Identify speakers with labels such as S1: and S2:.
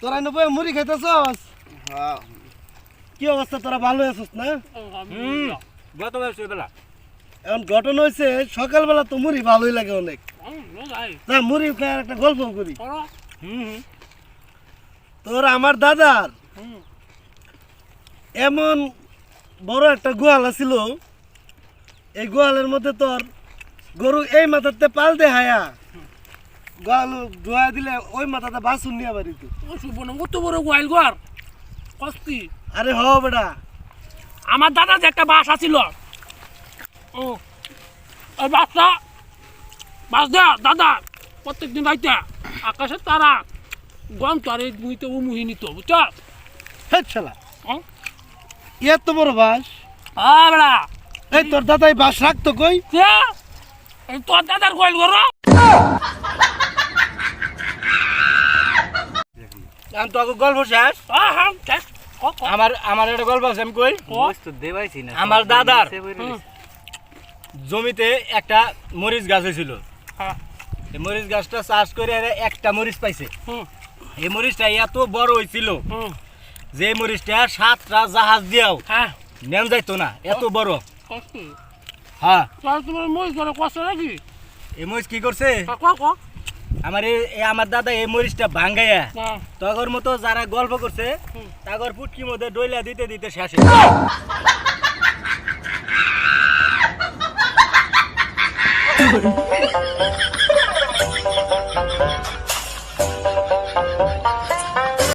S1: তোরা নবে মুড়ি খাইতেছস?
S2: হ্যাঁ
S1: কি অবস্থা, তোরা ভালো আছিস না?
S2: গত বছর বেলা
S1: এখন ঘটনা হয়েছে সকালবেলা তো মুড়ি ভালোই লাগে অনেক। না মুড়ি খাই একটা গল্প করি। তোর আমার দাদার এমন বড় একটা গোয়াল ছিল, এই গোয়ালের মধ্যে তোর গরু এই মাথাতে পাল দে হায়া গোয়াল ধোয়া দিলে ওই মাথাতে বাসুন নিয়ে বাড়িতে।
S3: কত বড় গোয়াল ঘর কস্তি।
S1: আরে হ বেটা,
S3: আমার দাদা যে একটা বাসা ছিল, ওই বাসটা বাস দেয়া দাদা প্রত্যেকদিন রাইতে আকাশের তারা গম তারে মুইতে ও মুহি নিত বুঝছ।
S1: হেট শালা এত বড় বাস,
S3: বেড়া
S1: এই তোর দাদাই বাস রাখতো কই?
S3: তোর দাদার গোয়াল ঘর।
S2: আমি তো গল্প শেষ। আমার একটা গল্প আছে, আমি কই। আমার দাদার জমিতে একটা মরিচ গাছ হয়েছিল। এই মরিচ গাছটা চাষ করে একটা মরিচ পাইছে। এই মরিচটা এত বড় হয়েছিল যে মরিচটা 7টা জাহাজ দিয়েও নেন যাইতো না, এত বড়। হ্যাঁ
S3: তোমার মরিচ ঘরে কষ্ট নাকি?
S2: এই মরিচ কি করছে, আমার দাদা এই মরিচটা ভাঙ্গাইয়া তগর মতো যারা গল্প করছে তাগর পুটকির মধ্যে ডইলা দিতে দিতে শেষ।